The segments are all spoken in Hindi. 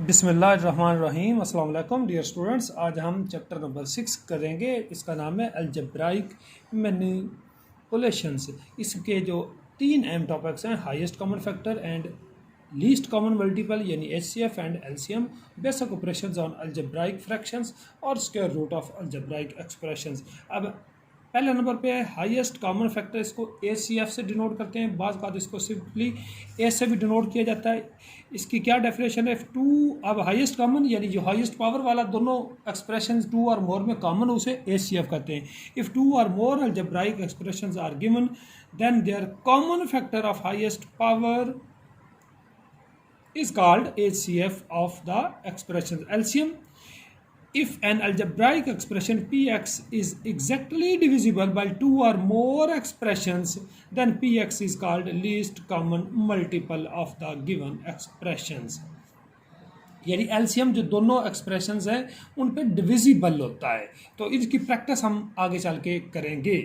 बिस्मिल्लाहिर्रहमानिर्रहीम। अस्सलाम वालेकुम डियर स्टूडेंट्स। आज हम चैप्टर नंबर 6 करेंगे। इसका नाम है अलजेब्राइक मैनिपुलेशंस। इसके जो 3 अहम टॉपिक्स हैं, highest common factor and least common multiple यानी HCF and LCM, basic operations on algebraic fractions और square root of algebraic expressions. अब पहले नंबर पे है हाईएस्ट कॉमन फैक्टर। इसको एचसीएफ से डिनोट करते हैं, बाज़ बात इसको सिंपली ए से भी डिनोट किया जाता है। इसकी क्या डेफिनेशन है? टू, अब हाईएस्ट कॉमन यानी जो हाईएस्ट पावर वाला दोनों एक्सप्रेशन टू और मोर में कॉमन, उसे एचसीएफ कहते हैं। इफ़ टू और more algebraic expressions are given then their common factor of highest power is called HCF of the expression LCM. If an algebraic expression Px is exactly divisible by two or more expressions, then Px is called least common multiple of the given expressions. यानी एलसीएम जो दोनों एक्सप्रेशंस हैं उन पे डिविजिबल होता है। तो इसकी प्रैक्टिस हम आगे चल के करेंगे।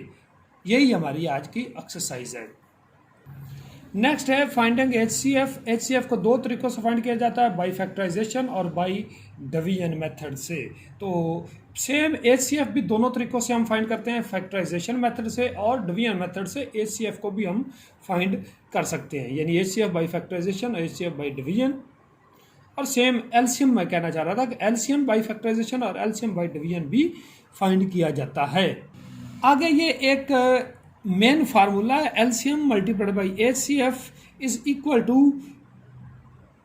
यही हमारी आज की एक्सरसाइज है। नेक्स्ट है फाइंडिंग एचसीएफ। एचसीएफ को दो तरीक़ों से फाइंड किया जाता है, बाई फैक्टराइजेशन और बाई डिवीजन मेथड से। तो सेम एचसीएफ भी दोनों तरीक़ों से हम फाइंड करते हैं, फैक्टराइजेशन मेथड से और डिवीजन मेथड से एचसीएफ को भी हम फाइंड कर सकते हैं। यानी एचसीएफ बाई फैक्टराइजेशन और एचसीएफ बाई डिवीजन। और सेम एलसीएम मैं कहना चाह रहा था कि एलसीएम बाई फैक्टराइजेशन और एलसीएम बाई डिवीजन भी फाइंड किया जाता है। आगे ये एक मेन फार्मूला है, LCM multiplied by HCF is equal to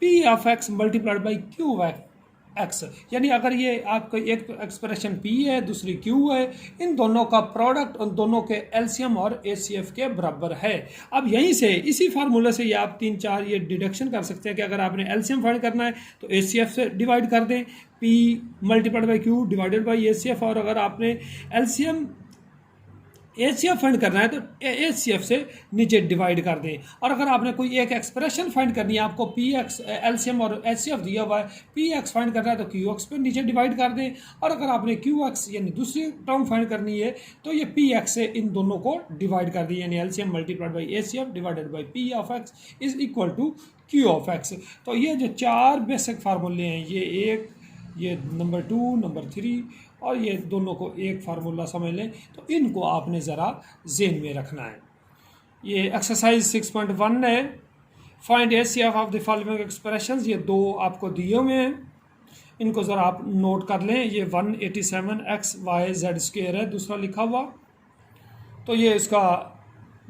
p of x multiplied by q x. यानी अगर ये आपको एक एक्सप्रेशन पी है, दूसरी क्यू है, इन दोनों का प्रोडक्ट उन दोनों के एलसीएम और एचसीएफ के बराबर है। अब यहीं से इसी फार्मूले से ये आप 3-4 ये डिडक्शन कर सकते हैं कि अगर आपने एलसीएम फाइंड करना है तो एचसीएफ से डिवाइड कर दें, P multiplied by Q divided by HCF, और अगर आपने एलसीएम एचसीएफ फाइंड करना है तो एचसीएफ से नीचे डिवाइड कर दें। और अगर आपने कोई एक एक्सप्रेशन फाइंड करनी है, आपको पी एक्स एलसीएम और एचसीएफ दिया हुआ है, पी एक्स फाइंड करना है तो क्यू एक्स पे नीचे डिवाइड कर दें। और अगर आपने क्यू एक्स यानी दूसरी टर्म फाइंड करनी है तो ये पी एक्स से इन दोनों को डिवाइड कर दें, यानी LCM multiplied by HCF divided by p of x is equal to q of x. तो ये जो 4 बेसिक फार्मूले हैं, ये एक, ये नंबर 2, नंबर 3 और ये दोनों को एक फार्मूला समझ लें, तो इनको आपने ज़रा ज़हन में रखना है। ये एक्सरसाइज 6.1 है, find HCF of the following expressions. ये दो आपको दिए हुए हैं, इनको ज़रा आप नोट कर लें। ये 187 XYZ² है दूसरा लिखा हुआ। तो ये इसका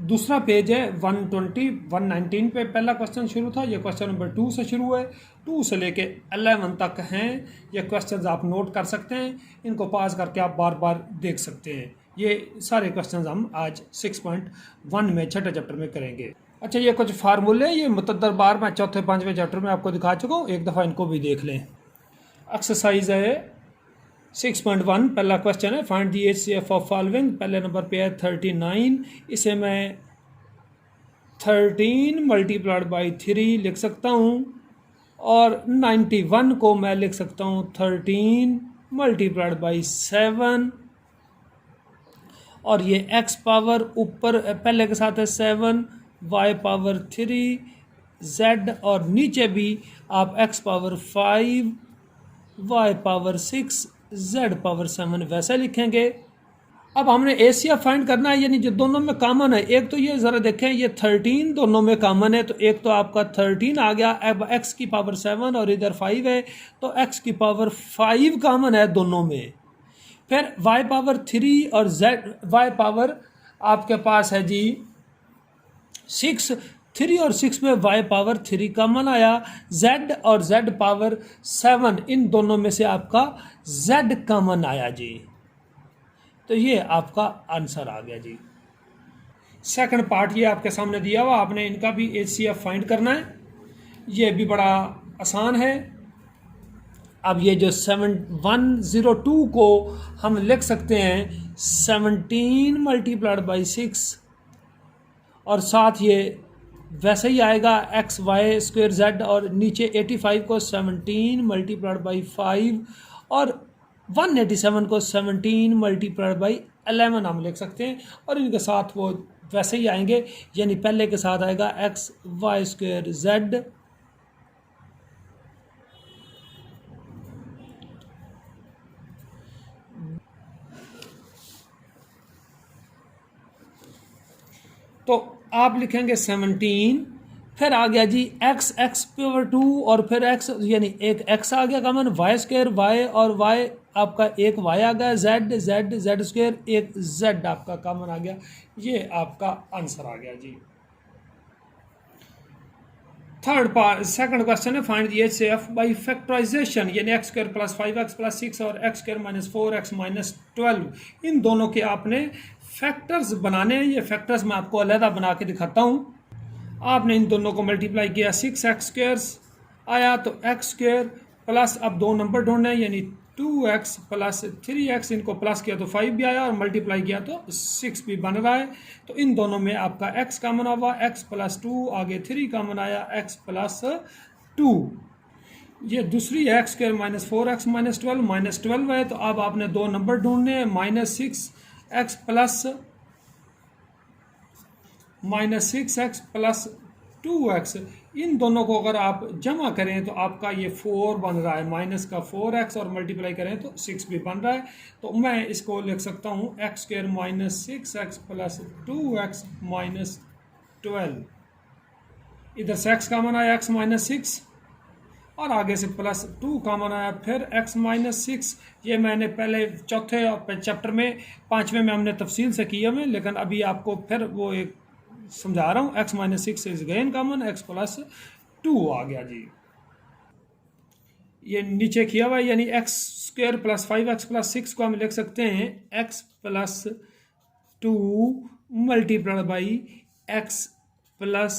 दूसरा पेज है, 119 पे पहला क्वेश्चन शुरू था। ये क्वेश्चन नंबर 2 से शुरू है, 2 से लेके 11 तक हैं। ये क्वेश्चंस आप नोट कर सकते हैं, इनको पास करके आप बार बार देख सकते हैं। ये सारे क्वेश्चंस हम आज 6.1 में छठे चैप्टर में करेंगे। अच्छा, ये कुछ फार्मूले, ये मुतद्दर बार मैं चौथे 5वें चैप्टर में आपको दिखा चुका हूँ, एक दफ़ा इनको भी देख लें। एक्सरसाइज है 6.1, पहला क्वेश्चन है find the HCF of following. पहले नंबर पे है 39, इसे मैं 13 मल्टीप्लाइड बाई 3 लिख सकता हूँ, और 91 को मैं लिख सकता हूँ 13 मल्टीप्लाइड बाई 7, और ये x पावर ऊपर पहले के साथ है 7, y पावर 3, z, और नीचे भी आप x power 5, y power 6, z power 7 वैसे लिखेंगे। अब हमने एचसीएफ फाइंड करना है, यानी जो दोनों में कॉमन है। एक तो ये ज़रा देखें, ये 13 दोनों में कॉमन है, तो एक तो आपका 13 आ गया। अब x की पावर 7 और इधर 5 है, तो x की पावर 5 कॉमन है दोनों में। फिर y पावर 3 और y पावर आपके पास है जी 6, 3 और 6 में y पावर 3 कॉमन आया। z और z पावर 7, इन दोनों में से आपका z कॉमन आया जी। तो ये आपका आंसर आ गया जी। सेकंड पार्ट ये आपके सामने दिया हुआ, आपने इनका भी एचसीएफ फाइंड करना है। ये भी बड़ा आसान है। अब ये जो 102 को हम लिख सकते हैं 17 मल्टीप्लाइड बाई 6, और साथ ये वैसे ही आएगा XY²Z, और नीचे 85 को 17 मल्टीप्लाइड बाई 5, और 187 को 17 मल्टीप्लाइड बाई 11 हम लिख सकते हैं, और इनके साथ वो वैसे ही आएंगे, यानी पहले के साथ आएगा XY² Z आप लिखेंगे 17, फिर आ गया जी x पावर 2 और फिर x यानी एक x आ गया कॉमन, वाई स्क्वायर y और y आपका एक y आ गया, z स्क्वायर एक z आपका कॉमन आ गया। ये आपका आंसर आ गया जी। सेकंड क्वेश्चन है find the HCF by factorization, यानी x square plus 5x plus 6 और x square minus 4x minus 12 इन दोनों के आपने फैक्टर्स बनाने हैं। ये फैक्टर्स मैं आपको अलहदा बना के दिखाता हूँ। आपने इन दोनों को मल्टीप्लाई किया 6x स्क्वायर आया तो x स्क्वायर प्लस अब दो नंबर ढूंढने हैं यानी 2x प्लस 3x, इनको प्लस किया तो 5 भी आया और मल्टीप्लाई किया तो 6 भी बन रहा है। तो इन दोनों में आपका x कॉमन हुआ, x प्लस 2 आगे 3 कॉमन आया, x प्लस 2। ये दूसरी है x square minus 4x minus 12 है। तो अब आपने दो नंबर ढूंढने हैं -6x प्लस 2x, इन दोनों को अगर आप जमा करें तो आपका ये 4 बन रहा है, माइनस का 4x और मल्टीप्लाई करें तो 6 भी बन रहा है। तो मैं इसको लिख सकता हूँ x square minus 6x plus 2x minus 12, इधर से x कॉमन आया x माइनस 6 और आगे से प्लस 2 कॉमन आया फिर x माइनस 6। ये मैंने पहले चौथे चैप्टर में 5वें में हमने तफसील से किया है, लेकिन अभी आपको फिर वो एक समझा रहा हूँ। x minus 6 is again common, x plus 2 आ गया जी। ये नीचे किया हुआ है यानी x square plus 5x plus 6 को हम लिख सकते हैं x plus 2 multiplied by x plus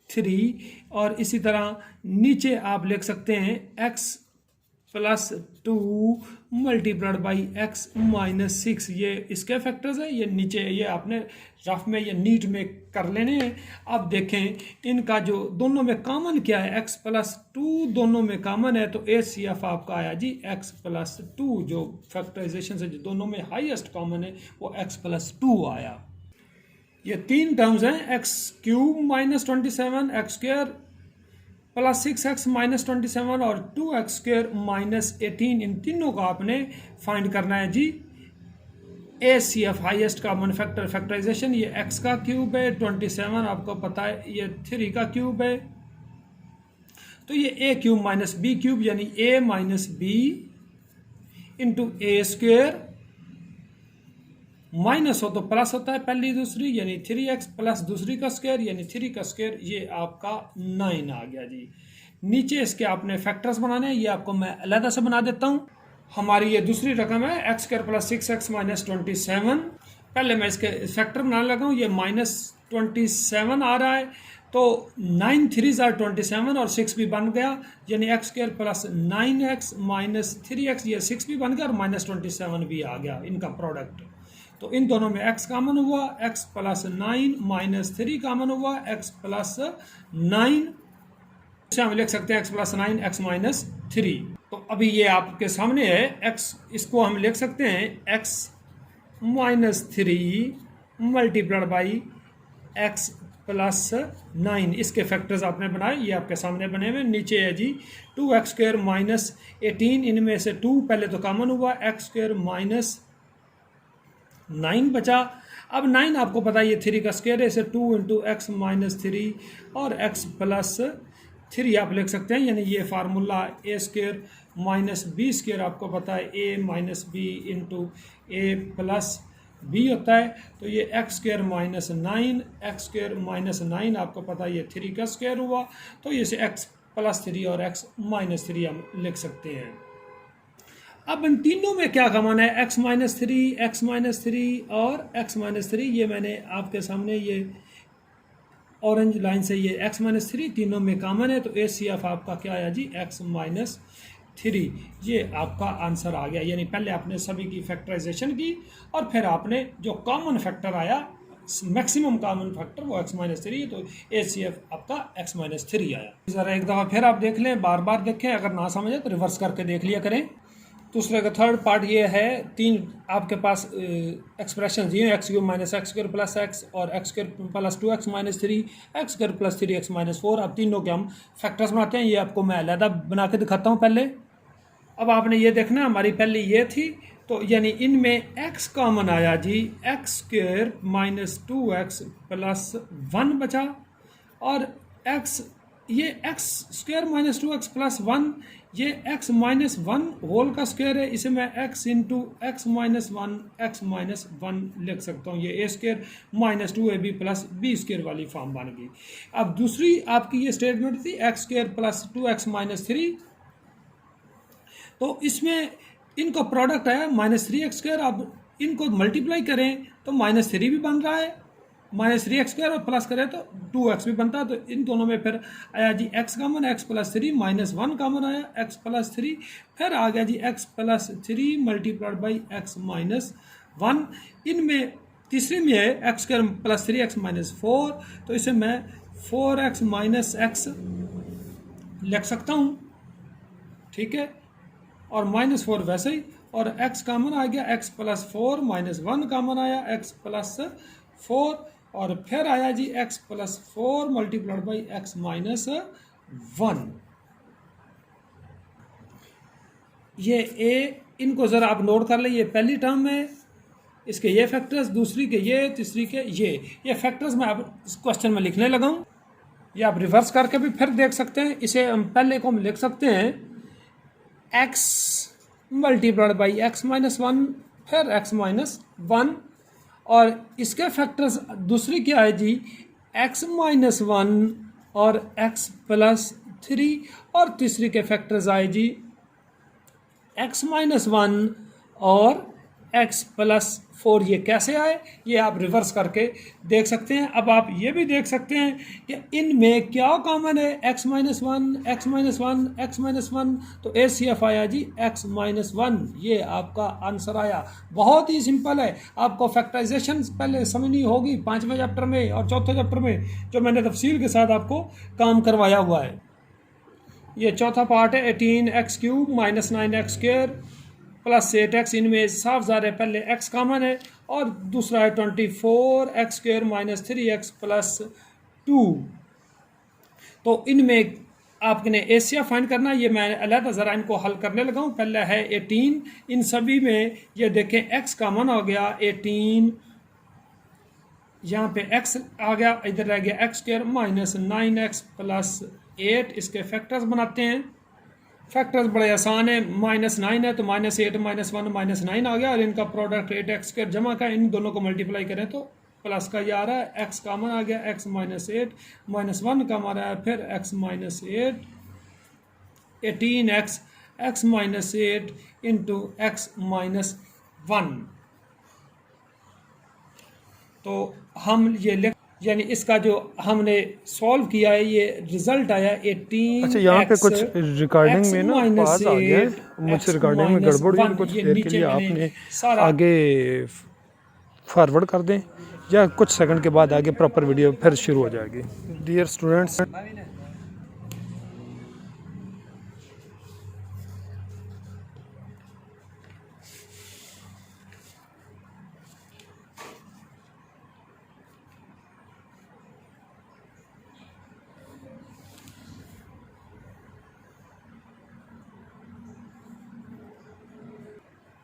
3, और इसी तरह नीचे आप लिख सकते हैं x plus 2 multiplied by x minus 6। ये इसके फैक्टर्स है, ये नीचे ये आपने रफ में या नीट में कर लेने हैं। अब देखें इनका जो दोनों में कॉमन क्या है, x प्लस 2 दोनों में कॉमन है तो HCF आपका आया जी x प्लस 2। जो फैक्टराइजेशन से जो दोनों में हाईएस्ट कॉमन है वो x प्लस 2 आया। ये तीन टर्म्स हैं x cube minus 27, x square plus 6x minus 27 और 2x स्क्वायर माइनस 18, इन तीनों का आपने फाइंड करना है जी HCF highest common factor factorization. ये x का क्यूब है, 27 आपको पता है ये 3 का क्यूब है, तो ये a cube minus b cube यानी a minus b into A square, minus हो तो प्लस होता है पहली दूसरी यानी 3x प्लस दूसरी का स्क्वायर यानी 3 का स्क्वायर, ये आपका 9 आ गया जी। नीचे इसके आपने फैक्टर्स बनाने हैं, ये आपको मैं अलहदा से बना देता हूँ। हमारी ये दूसरी रकम है x square plus 6x minus 27। पहले मैं इसके फैक्टर बनाने लगा हूँ, ये माइनस 27 आ रहा है तो 9 3s आर 27 और 6 भी बन गया यानी x square plus 9x minus 3x, ये 6 भी बन गया और माइनस 27 भी आ गया इनका प्रोडक्ट। तो इन दोनों में x कॉमन हुआ, x प्लस 9 माइनस 3 कॉमन हुआ, x प्लस 9, इसे हम लिख सकते हैं x प्लस 9 x माइनस 3। तो अभी ये आपके सामने है x, इसको हम लिख सकते हैं x minus 3 multiplied by x plus 9। इसके फैक्टर्स आपने बनाए, ये आपके सामने बने हुए। नीचे है जी 2x स्क्वायर माइनस 18, इनमें से 2 पहले तो कॉमन हुआ, x स्क्वायर माइनस 9 बचा। अब 9 आपको पता है ये 3 का स्क्वायर है, इसे 2 इंटू एक्स माइनस 3 और x प्लस 3 आप लिख सकते हैं यानी ये formula a square minus b square आपको पता है a minus b into a plus b होता है। तो ये x square minus 9, x square minus 9 आपको पता है ये 3 का स्क्वायर हुआ, तो इसे x प्लस 3 और x माइनस 3 हम लिख सकते हैं। अब इन तीनों में क्या कॉमन है, x माइनस 3 और x माइनस 3, ये मैंने आपके सामने ये ऑरेंज लाइन से ये x माइनस 3 तीनों में कॉमन है तो HCF आपका क्या आया जी x माइनस 3। ये आपका आंसर आ गया, यानी पहले आपने सभी की फैक्टराइजेशन की और फिर आपने जो कॉमन फैक्टर आया मैक्सिमम कॉमन फैक्टर वो x माइनस 3, तो HCF आपका x माइनस 3 आया। ज़रा एक दफ़ा फिर आप देख लें, बार बार देखें, अगर ना समझे तो रिवर्स करके देख लिया करें। दूसरे का थर्ड पार्ट ये है, तीन आपके पास एक्सप्रेशन दिए हैं, x cube minus x square plus x और x square plus 2x minus 3, x square plus 3x minus 4। अब तीनों के हम फैक्टर्स बनाते हैं, ये आपको मैं अलहदा बना के दिखाता हूँ पहले। अब आपने ये देखना, हमारी पहली ये थी तो यानी इनमें x कॉमन आया जी, x square minus 2x plus 1 बचा, और x, ये x square minus 2x plus 1, ये x माइनस 1 होल का स्क्वायर है, इसे मैं x into x minus 1 x minus 1 लिख सकता हूँ। ये a square minus 2ab plus b square वाली फॉर्म बन गई। अब दूसरी आपकी ये स्टेटमेंट थी x square plus 2x minus 3, तो इसमें इनका प्रोडक्ट आया माइनस 3x स्क्वायर। अब इनको मल्टीप्लाई करें तो माइनस 3 भी बन रहा है, माइनस 3x स्क्वायर, और प्लस करें तो 2x भी बनता है। तो इन दोनों में फिर आया जी x common, x plus 3 minus 1 common आया, x प्लस 3, फिर आ गया जी x plus 3 multiplied by x minus 1। इनमें तीसरे में है x square plus 3x minus 4, तो इसे मैं 4x माइनस x लिख सकता हूँ, ठीक है, और माइनस 4 वैसे ही, और x कॉमन आ गया, x प्लस 4 माइनस 1 कॉमन आया, x प्लस 4, और फिर आया जी x plus 4 multiplied by x minus 1। ये a, इनको ज़रा आप नोट कर लें, ये पहली टर्म है, इसके ये फैक्टर्स, दूसरी के ये, तीसरी के ये फैक्टर्स मैं अब इस क्वेश्चन में लिखने लगा हूँ। ये आप रिवर्स करके भी फिर देख सकते हैं। इसे हम पहले को हम लिख सकते हैं x multiplied by x minus 1, फिर x माइनस 1, और इसके फैक्टर्स दूसरी क्या है जी, x माइनस 1 और x प्लस 3, और तीसरी के फैक्टर्स आए जी x माइनस 1 और x प्लस 4। ये कैसे आए, ये आप रिवर्स करके देख सकते हैं। अब आप ये भी देख सकते हैं कि इनमें क्या कॉमन है, x minus 1 x minus 1 x minus 1, तो ACF आया जी x माइनस 1। ये आपका आंसर आया। बहुत ही सिंपल है, आपको फैक्टराइजेशन पहले समझनी होगी 5वें चैप्टर में और 4थे चैप्टर में, जो मैंने तफसील के साथ आपको काम करवाया हुआ है। ये चौथा पार्ट है 18x cube minus 9x square plus 8x, इनमें साफ ज़ाहिर है पहले x कॉमन है, और दूसरा है 24x square minus 3x plus 2। तो इनमें आपने एशिया फाइंड करना, ये मैं अलग ज़रा इनको हल करने लगा हूँ। पहला है 18, इन सभी में ये देखें x कॉमन हो गया 18, यहाँ पे x आ गया, इधर रह गया x square minus 9x plus 8। इसके फैक्टर्स बनाते हैं, फैक्टर्स बड़े आसान है, माइनस 9 है तो माइनस 8 माइनस 1 माइनस 9 आ गया, और इनका प्रोडक्ट 8x स्क्वायर जमा का, इन दोनों को मल्टीप्लाई करें तो प्लस का ये आ रहा है, x कॉमन आ गया, x माइनस 8 माइनस 1 कॉमन आ रहा है, फिर x minus 8 18x x minus 8 into x minus 1। तो हम ये लिख, यानी इसका जो हमने सॉल्व किया है, ये रिजल्ट आया 18। अच्छा, यहाँ पे कुछ रिकॉर्डिंग में ना आवाज आ गया है, मुझसे रिकॉर्डिंग में गड़बड़ हुई, कुछ देर के लिए आपने आगे फॉरवर्ड कर दें, या कुछ सेकंड के बाद आगे प्रॉपर वीडियो फिर शुरू हो जाएगी। डियर स्टूडेंट्स,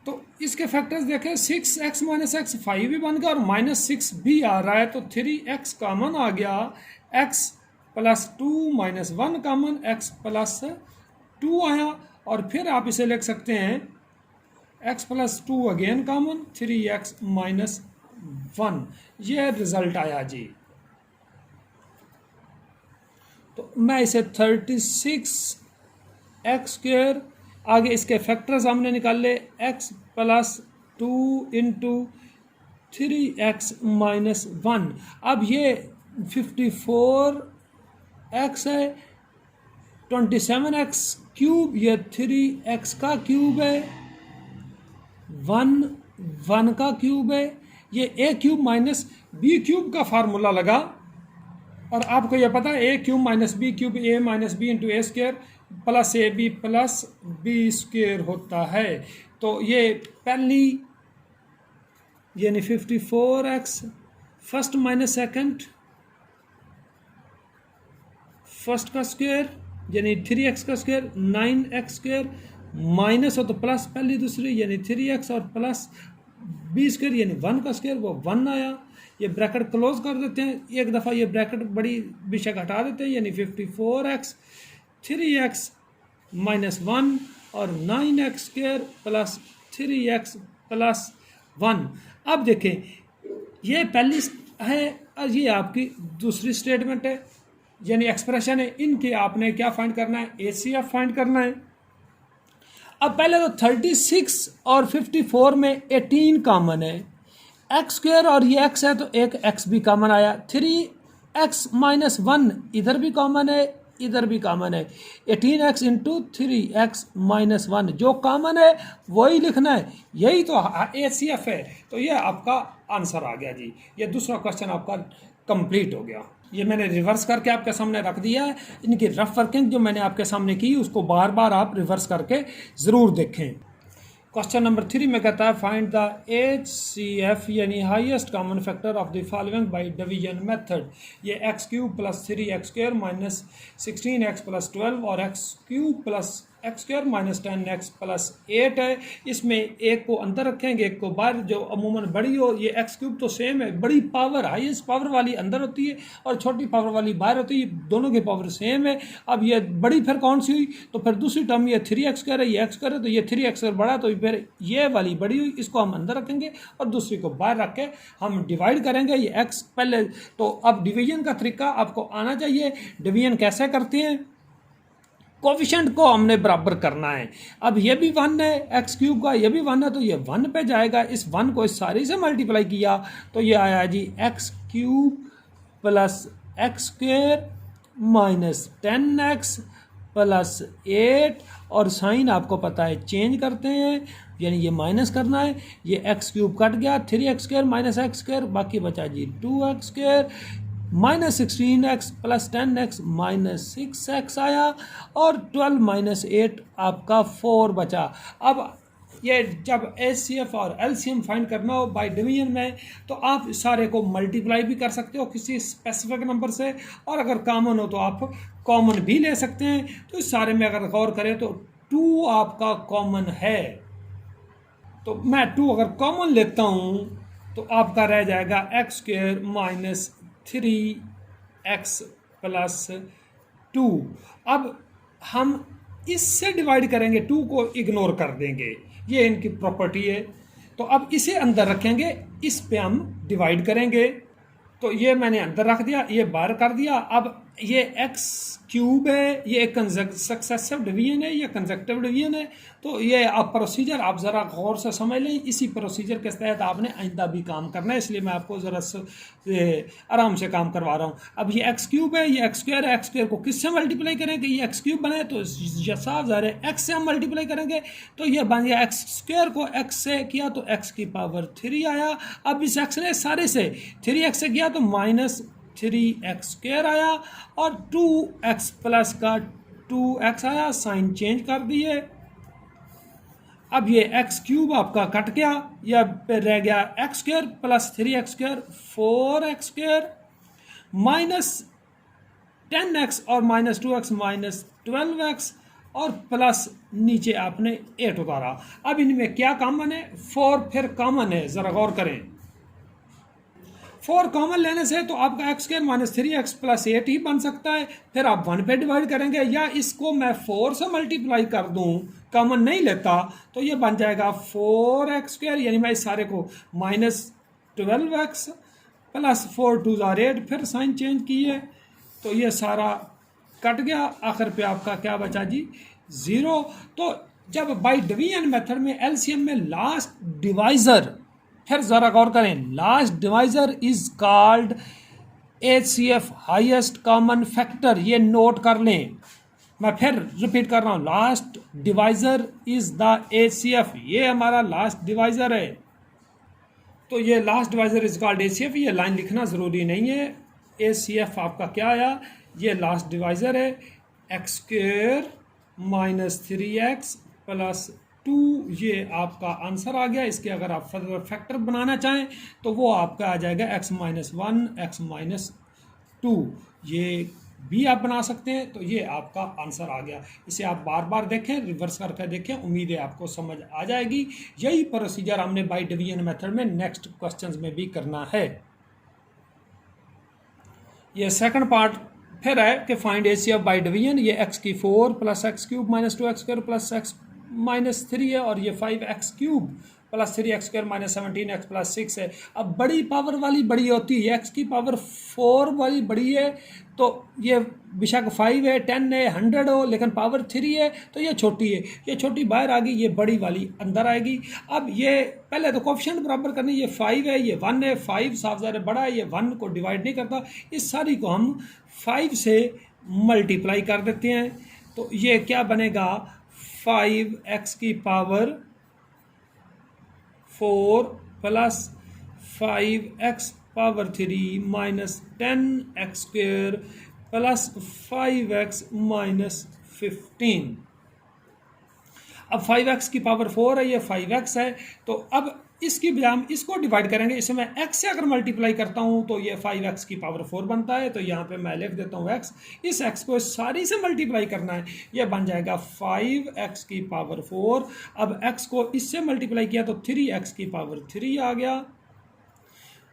तो इसके फैक्टर्स देखें, 6x माइनस एक्स 5 भी बन गया, और माइनस 6 भी आ रहा है, तो 3x कॉमन आ गया, x plus 2 minus 1 common, x plus 2 आया, और फिर आप इसे लिख सकते हैं x plus 2 again common, 3x minus 1। ये रिजल्ट आया जी। तो मैं इसे 36x स्क्वेयर, आगे इसके फैक्टर्स हमने निकाले, x plus 2 into 3x minus 1। अब ये 54x है, 27x क्यूब, ये 3x का क्यूब है, 1 का क्यूब है, ये a cube minus b cube का फार्मूला लगा, और आपको यह पता है a cube minus b cube a minus b into a square plus a b plus b square होता है। तो ये पहली यानी 54x first minus second, first का स्क्वायर यानी 3x का स्क्वायर 9x स्क्वायर माइनस हो तो प्लस पहली दूसरी यानी 3x और प्लस बी स्क्वायर यानी 1 का स्क्वायर वो 1 आया। ये ब्रैकेट क्लोज कर देते हैं, एक दफ़ा ये ब्रैकेट बड़ी बेशक हटा देते हैं यानी 54x 3x माइनस 1 और 9x square plus 3x plus 1। अब देखें ये पहली है और ये आपकी दूसरी स्टेटमेंट है यानी एक्सप्रेशन है। इनके आपने क्या फाइंड करना है, ACF फाइंड करना है। अब पहले तो 36 और 54 में 18 कॉमन है, एक्स स्क्वायर और ये x है तो एक x भी कॉमन आया, 3x माइनस 1 इधर भी कॉमन है इधर भी कॉमन है, 18x इंटू 3x माइनस 1 जो कॉमन है वही लिखना है, यही तो ACF है। तो ये आपका आंसर आ गया जी, ये दूसरा क्वेश्चन आपका कंप्लीट हो गया। ये मैंने रिवर्स करके आपके सामने रख दिया है। इनकी रफ वर्किंग जो मैंने आपके सामने की उसको बार बार आप रिवर्स करके ज़रूर देखें। क्वेश्चन नंबर 3 में कहता है फाइंड द HCF यानी highest common factor of the following by division method. ये x cube plus 3x square minus 16x plus 12 और x cube plus x square minus 10x plus 8 है। इसमें एक को अंदर रखेंगे एक को बाहर, जो अमूमन बड़ी हो। ये एक्स क्यूब तो सेम है, बड़ी पावर हाईएस्ट पावर वाली अंदर होती है और छोटी पावर वाली बाहर होती है, दोनों की पावर सेम है। अब ये बड़ी फिर कौन सी हुई, तो फिर दूसरी टर्म ये 3x स्क्वायर है, ये एक्स स्क्वायर है तो ये 3x स्क्वायर बड़ा, तो फिर ये वाली बड़ी हुई, इसको हम अंदर रखेंगे और दूसरी को बाहर रख के हम डिवाइड करेंगे। ये x पहले तो अब डिवीजन का तरीका आपको आना चाहिए। डिवीजन कैसे करते हैं, कोफिशिएंट को हमने बराबर करना है। अब ये भी 1 है, एक्स क्यूब का ये भी 1 है तो ये 1 पे जाएगा। इस 1 को इस सारी से मल्टीप्लाई किया तो ये आया जी x cube plus x square minus 10x plus 8 और साइन आपको पता है चेंज करते हैं यानी ये माइनस करना है। ये एक्स क्यूब कट गया, 3x square minus x square बाकी बचा जी 2x square minus 16x plus 10x minus 6x आया और 12 माइनस 8 आपका 4 बचा। अब ये जब HCF और LCM फाइंड करना हो बाय डिवीजन में तो आप सारे को मल्टीप्लाई भी कर सकते हो किसी स्पेसिफिक नंबर से, और अगर कॉमन हो तो आप कॉमन भी ले सकते हैं। तो इस सारे में अगर गौर करें तो 2 आपका कॉमन है, तो मैं 2 अगर कॉमन लेता हूँ तो आपका रह जाएगा x square minus 3x plus 2। अब हम इससे डिवाइड करेंगे, 2 को इग्नोर कर देंगे, ये इनकी प्रॉपर्टी है। तो अब इसे अंदर रखेंगे, इस पे हम डिवाइड करेंगे। तो ये मैंने अंदर रख दिया, ये बाहर कर दिया। अब ये एक्स क्यूब है, ये एक सक्सेसिव डिवीजन है, ये कंसेक्टिव डिवीजन है। तो ये आप प्रोसीजर आप ज़रा गौर से समझ लें, इसी प्रोसीजर के तहत आपने आइंदा भी काम करना है, इसलिए मैं आपको ज़रा आराम से काम करवा रहा हूँ। अब ये एक्स क्यूब है, ये एक्स स्क्वायर है, एक्स स्क्वायर को किससे मल्टीप्लाई करेंगे, ये एक्स क्यूब बने तो ये साफ ज़ाहिर है एक्स से हम मल्टीप्लाई करेंगे तो ये बन गया एक्स स्क्वायर को एक्स से किया तो एक्स की पावर 3 आया। अब इस एक्स ने सारे से 3x से किया तो माइनस 3x स्क्वायर आया और 2x प्लस का 2x आया, साइन चेंज कर दिए। अब ये एक्स क्यूब आपका कट गया, या रह गया x square plus 3x square 4x square minus 10x और माइनस 2x माइनस 12x और प्लस नीचे आपने 8 उतारा। अब इनमें क्या कॉमन है, 4 फिर कॉमन है, ज़रा गौर करें। 4 कॉमन लेने से तो आपका x square minus 3x plus 8 ही बन सकता है। फिर आप 1 पे डिवाइड करेंगे या इसको मैं 4 से मल्टीप्लाई कर दूं, कॉमन नहीं लेता तो ये बन जाएगा 4x स्क्वायर, यानी मैं इस सारे को माइनस 12x प्लस 4 2 8, फिर साइन चेंज किए तो ये सारा कट गया। आखिर पे आपका क्या बचा जी, 0। तो जब बाई डिवीजन मेथड में एलसीएम में लास्ट डिवाइजर, फिर ज़रा गौर करें, last divisor is called HCF highest common factor, ये नोट कर लें। मैं फिर रिपीट कर रहा हूँ, last divisor is the HCF, ये हमारा लास्ट डिवाइजर है। तो ये last divisor is called HCF, ये लाइन लिखना ज़रूरी नहीं है। HCF आपका क्या आया, ये लास्ट डिवाइजर है, x square minus 3x plus 2, ये आपका आंसर आ गया। इसके अगर आप फैक्टर बनाना चाहें तो वो आपका आ जाएगा x माइनस 1 x माइनस 2, ये भी आप बना सकते हैं। तो ये आपका आंसर आ गया। इसे आप बार बार देखें, रिवर्स करके देखें, उम्मीद है आपको समझ आ जाएगी। यही प्रोसीजर हमने बाई डिवीजन मेथड में नेक्स्ट क्वेश्चंस में भी करना है। ये सेकंड पार्ट फिर है कि फाइंड एचसीएफ बाई डिवीजन। ये x की 4 plus x cube minus 2x square plus x minus 3 है, और ये 5x cube plus 3x square minus 17x plus 6 है। अब बड़ी पावर वाली बड़ी होती है, x की पावर 4 वाली बड़ी है तो ये बेशक 5 है, 10 है, 100 हो, लेकिन पावर 3 है तो ये छोटी है, ये छोटी बाहर आ गई, ये बड़ी वाली अंदर आएगी। अब ये पहले तो कोफिशिएंट बराबर करने, ये 5 है, ये 1 है, 5 साफ ज़ाहिर बड़ा है, ये 1 को डिवाइड नहीं करता, इस सारी को हम 5 से मल्टीप्लाई कर देते हैं। तो ये क्या बनेगा, 5x की power 4 plus 5x power 3 minus 10x square plus 5x minus 15। अब 5x की पावर 4 है, ये 5x है, तो अब इसकी बजाय हम इसको डिवाइड करेंगे। इसे मैं x से अगर मल्टीप्लाई करता हूँ तो ये 5x की पावर 4 बनता है, तो यहाँ पे मैं लिख देता हूँ x। इस x को सारी से मल्टीप्लाई करना है, ये बन जाएगा 5x की पावर 4। अब x को इससे मल्टीप्लाई किया तो 3x की पावर 3 आ गया।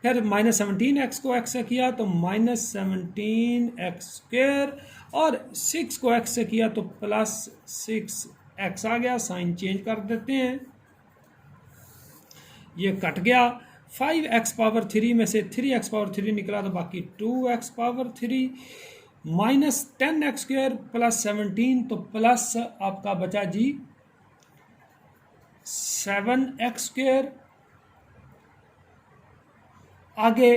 फिर माइनस 17x को x से किया तो माइनस 17x स्क्वेयर, और 6 को x से किया तो प्लस 6x आ गया। साइन चेंज कर देते हैं, ये कट गया। 5x पावर 3 में से 3x पावर 3 निकला तो बाकी 2x power 3 minus 10x square plus 17, तो प्लस आपका बचा जी 7x स्क्वेयर। आगे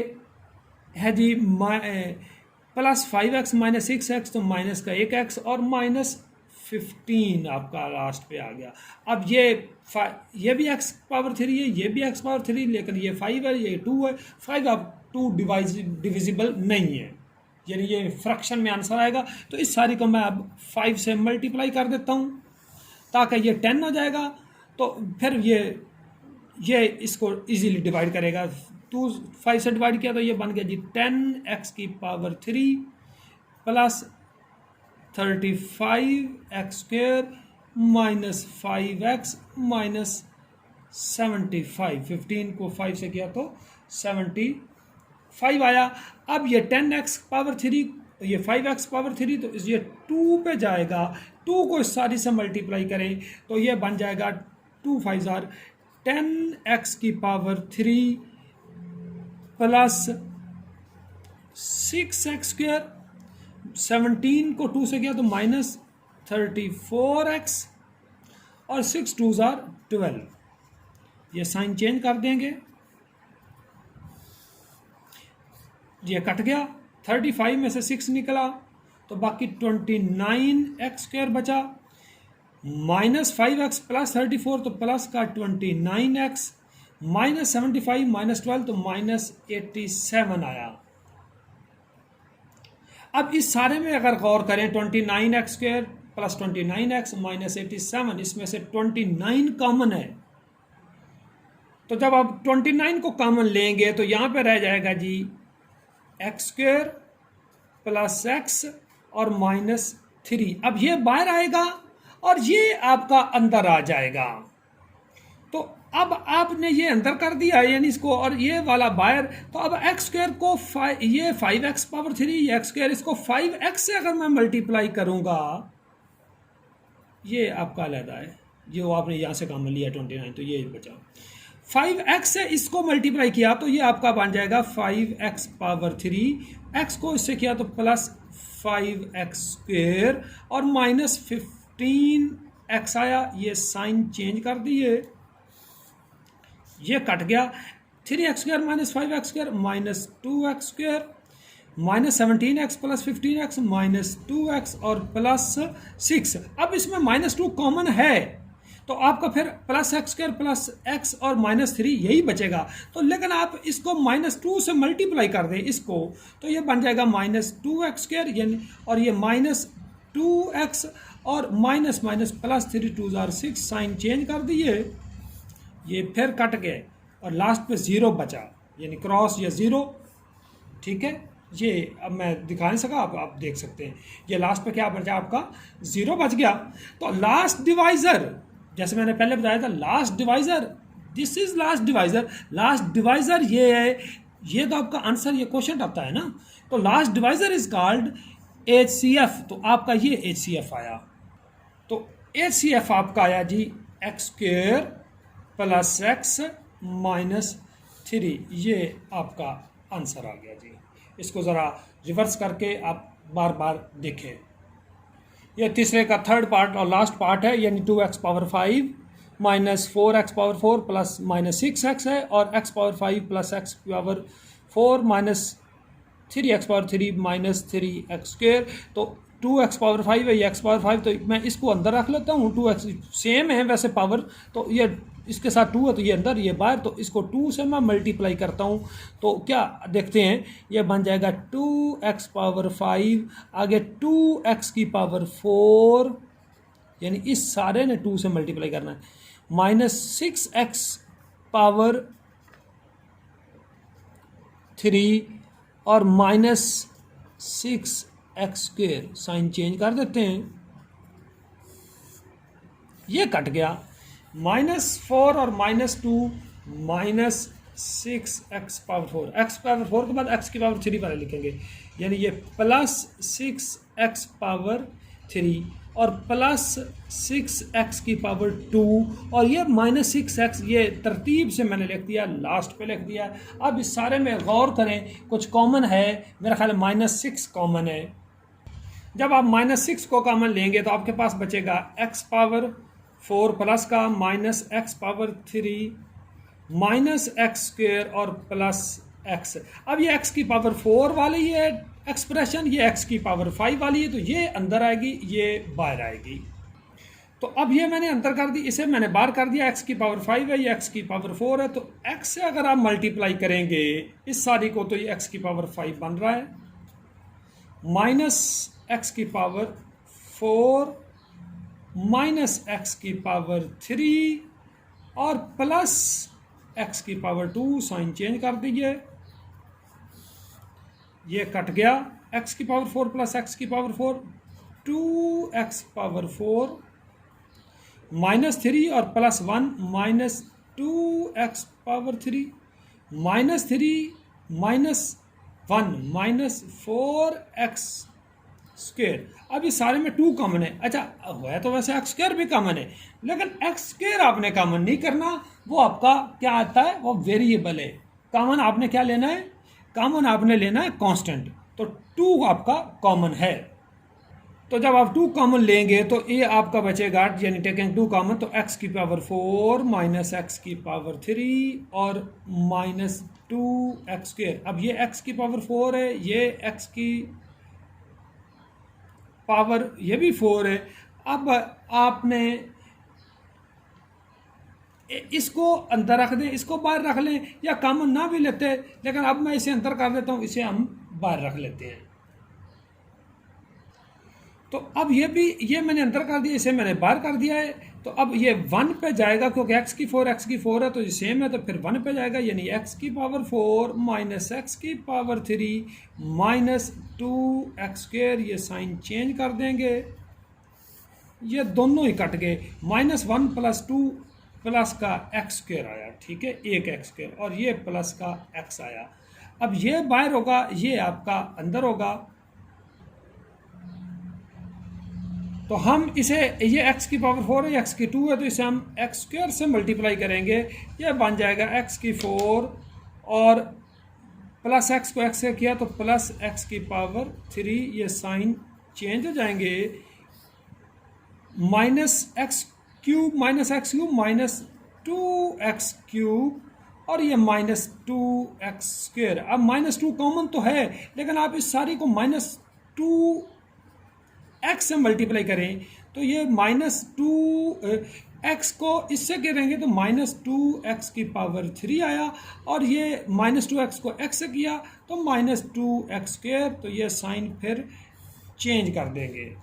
है जी प्लस 5x माइनस 6x, तो माइनस का 1x, और माइनस 15 आपका लास्ट पे आ गया। अब ये भी x पावर 3 है, ये भी x पावर 3, लेकिन ये 5 है, ये 2 है। 5 अब 2 डिविजिबल नहीं है, यानी ये फ्रैक्शन में आंसर आएगा। तो इस सारी को मैं अब 5 से मल्टीप्लाई कर देता हूँ ताकि ये 10 हो जाएगा। तो फिर ये इसको इजीली डिवाइड करेगा। 5 से डिवाइड किया तो ये बन गया जी 10x की power 3 plus 35x square minus 5x minus 75। 15 को 5 से किया तो 75 आया। अब ये 10x पावर 3, ये 5x पावर 3, तो ये 2 पे जाएगा। 2 को इस सारी से मल्टीप्लाई करें तो ये बन जाएगा 2 5 आर 10x की पावर 3 प्लस 6x स्क्वेयर। 17 को 2 से किया तो माइनस 34x, और 6 2s आर 12। ये साइन चेंज कर देंगे, ये कट गया। 35 में से 6 निकला तो बाकी 29x स्क्वेयर बचा, माइनस 5x प्लस 34 तो प्लस का 29x, माइनस 75 माइनस 12 तो माइनस 87 आया। अब इस सारे में अगर गौर करें 29x square plus 29x minus 87, इसमें से 29 कॉमन है। तो जब आप 29 को कॉमन लेंगे तो यहाँ पे रह जाएगा जी x स्क्वेयर प्लस x और माइनस 3। अब ये बाहर आएगा और ये आपका अंदर आ जाएगा। तो अब आपने ये अंदर कर दिया यानी इसको, और ये वाला बाहर। तो अब x स्क्वायर को ये 5x पावर 3, ये x स्क्वायर, इसको 5x से अगर मैं मल्टीप्लाई करूंगा, ये आपका अलहदा है, जो आपने यहाँ से कॉमन लिया 29, तो ये बचा। 5x से इसको मल्टीप्लाई किया तो ये आपका बन जाएगा 5x पावर 3, x को इससे किया तो प्लस 5x स्क्वेयर और माइनस 15x आया। ये साइन चेंज कर दिए, ये कट गया। 3x square minus 5x square minus 2x square minus 17x plus 15x minus 2x और प्लस 6। अब इसमें माइनस 2 कॉमन है तो आपका फिर plus x square plus x और माइनस 3 यही बचेगा। तो लेकिन आप इसको माइनस 2 से मल्टीप्लाई कर दें इसको, तो ये बन जाएगा माइनस 2x स्क्वायर यानी, और ये माइनस 2x और माइनस माइनस प्लस 3 2 जार 6। साइन चेंज कर दिए, ये फिर कट गए और लास्ट पे 0 बचा यानी क्रॉस या 0। ठीक है, ये अब मैं दिखा नहीं सका, आप देख सकते हैं ये लास्ट पे क्या बचा आपका 0 बच गया। तो लास्ट डिवाइज़र जैसे मैंने पहले बताया था, last divisor, this is last divisor ये है, ये तो आपका आंसर, ये क्वेश्चन आता है ना। तो last divisor is called HCF, तो आपका ये HCF आया। तो HCF आपका आया जी x² प्लस x माइनस 3, ये आपका आंसर आ गया जी। इसको ज़रा रिवर्स करके आप बार बार देखें। ये तीसरे का थर्ड पार्ट और लास्ट पार्ट है, यानी 2x power 5 minus 4x power 4 plus minus 6x है, और x power 5 plus x power 4 minus 3x power 3 minus 3x²। तो 2x पावर 5 है, ये x पावर 5, तो मैं इसको अंदर रख लेता हूँ। 2x सेम है वैसे पावर, तो ये इसके साथ 2 है तो ये अंदर ये बाहर, तो इसको 2 से मैं मल्टीप्लाई करता हूँ। तो क्या देखते हैं, ये बन जाएगा 2x पावर 5 आगे 2x की पावर 4, यानी इस सारे ने 2 से मल्टीप्लाई करना है, माइनस 6x पावर 3 और माइनस 6x²। साइन चेंज कर देते हैं, ये कट गया, -4 और -2 minus 6x power 4, x power 4 के बाद x की पावर 3 पहले लिखेंगे, यानी ये प्लस 6x पावर 3 और प्लस 6x की पावर 2 और ये माइनस 6x, ये तरतीब से मैंने लिख दिया, लास्ट पे लिख दिया। अब इस सारे में गौर करें, कुछ कॉमन है, मेरा ख्याल -6 कॉमन है। जब आप -6 को कॉमन लेंगे तो आपके पास बचेगा x पावर 4 प्लस का minus x power 3 minus x² और प्लस x। अब ये x की पावर 4 वाली है एक्सप्रेशन, ये x की पावर 5 वाली है, तो ये अंदर आएगी, ये बाहर आएगी। तो अब ये मैंने अंदर कर दी, इसे मैंने बाहर कर दिया, x की पावर 5 है, ये x की पावर 4 है, तो x से अगर आप मल्टीप्लाई करेंगे इस सारी को, तो ये x की पावर 5 बन रहा है, माइनस x की पावर 4 माइनस x की पावर 3 और प्लस x की पावर 2, साइन चेंज कर दीजिए, ये कट गया, x की पावर 4 प्लस x की पावर 4, 2x पावर 4 माइनस 3 और plus 1 minus 2x power 3 minus 3 minus 1 minus 4x²। अब इस सारे में 2 कॉमन है, अच्छा है तो वैसे x² भी कॉमन है, लेकिन x² आपने कॉमन नहीं करना, वो आपका क्या आता है, वो वेरिएबल है। कॉमन आपने क्या लेना है, कॉमन आपने लेना है कांस्टेंट, तो 2 आपका कॉमन है। तो जब आप 2 कॉमन लेंगे तो ये आपका बचेगा, यानी टेकिंग 2 कॉमन, तो x की पावर 4 माइनस x की पावर 3 और माइनस 2x²। अब ये x की पावर 4 है, ये x की पावर ये भी 4 है। अब आपने इसको अंदर रख दें, इसको बाहर रख लें, या कॉमन ना भी लेते, लेकिन अब मैं इसे अंदर कर देता हूँ, इसे हम बाहर रख लेते हैं। तो अब ये भी, ये मैंने अंदर कर दिया, इसे मैंने बाहर कर दिया है, तो अब ये 1 पे जाएगा, क्योंकि x की 4 है तो ये सेम है, तो फिर 1 पे जाएगा, यानी x की पावर 4 माइनस x की पावर 3 माइनस 2x²। ये साइन चेंज कर देंगे, ये दोनों ही कट गए, -1 प्लस 2 प्लस का x² आया, ठीक है, एक x², और ये प्लस का x आया। अब ये बाहर होगा, ये आपका अंदर होगा, तो हम इसे, ये x की पावर 4 है, x की 2 है, तो इसे हम x² से मल्टीप्लाई करेंगे, ये बन जाएगा x की 4 और प्लस x को x से किया तो प्लस x की पावर 3, ये साइन चेंज हो जाएंगे, -x³ माइनस 2x³ और ये -2x²। अब -2 कॉमन तो है, लेकिन आप इस सारी को -2 x से मल्टीप्लाई करें तो ये -2x को इससे करेंगे तो -2x की पावर 3 आया, और ये -2x को x से किया तो -2x²। तो ये साइन फिर चेंज कर देंगे,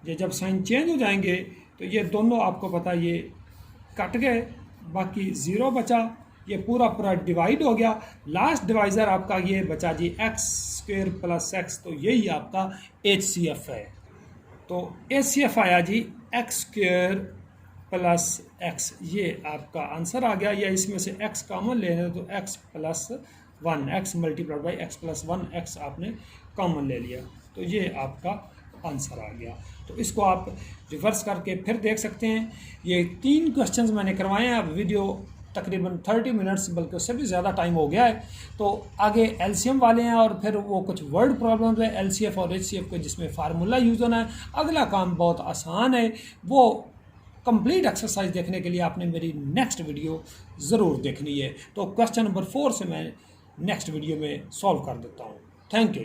ये जब साइन चेंज हो जाएंगे तो ये दोनों आपको पता ये कट गए, बाकी 0 बचा, ये पूरा पूरा डिवाइड हो गया। लास्ट डिवाइज़र आपका ये बचा जी एक्स स्क्वायर प्लस एक्स, तो यही आपका HCF है। तो HCF आया जी एक्स स्क्वायर प्लस एक्स, ये आपका आंसर आ गया। या इसमें से x कॉमन ले लें तो x plus 1, x multiplied by x plus 1, x आपने कॉमन ले लिया, तो ये आपका आंसर आ गया। तो इसको आप रिवर्स करके फिर देख सकते हैं। ये 3 क्वेश्चंस मैंने करवाए हैं। अब वीडियो तकरीबन 30 मिनट्स बल्कि उससे भी ज़्यादा टाइम हो गया है। तो आगे LCM वाले हैं और फिर वो कुछ वर्ड प्रॉब्लम्स है LCF और HCF के जिसमें फार्मूला यूज़ होना है। अगला काम बहुत आसान है, वो कंप्लीट एक्सरसाइज देखने के लिए आपने मेरी नेक्स्ट वीडियो ज़रूर देखनी है। तो क्वेश्चन नंबर 4 से मैं नेक्स्ट वीडियो में सॉल्व कर देता हूँ। Thank you.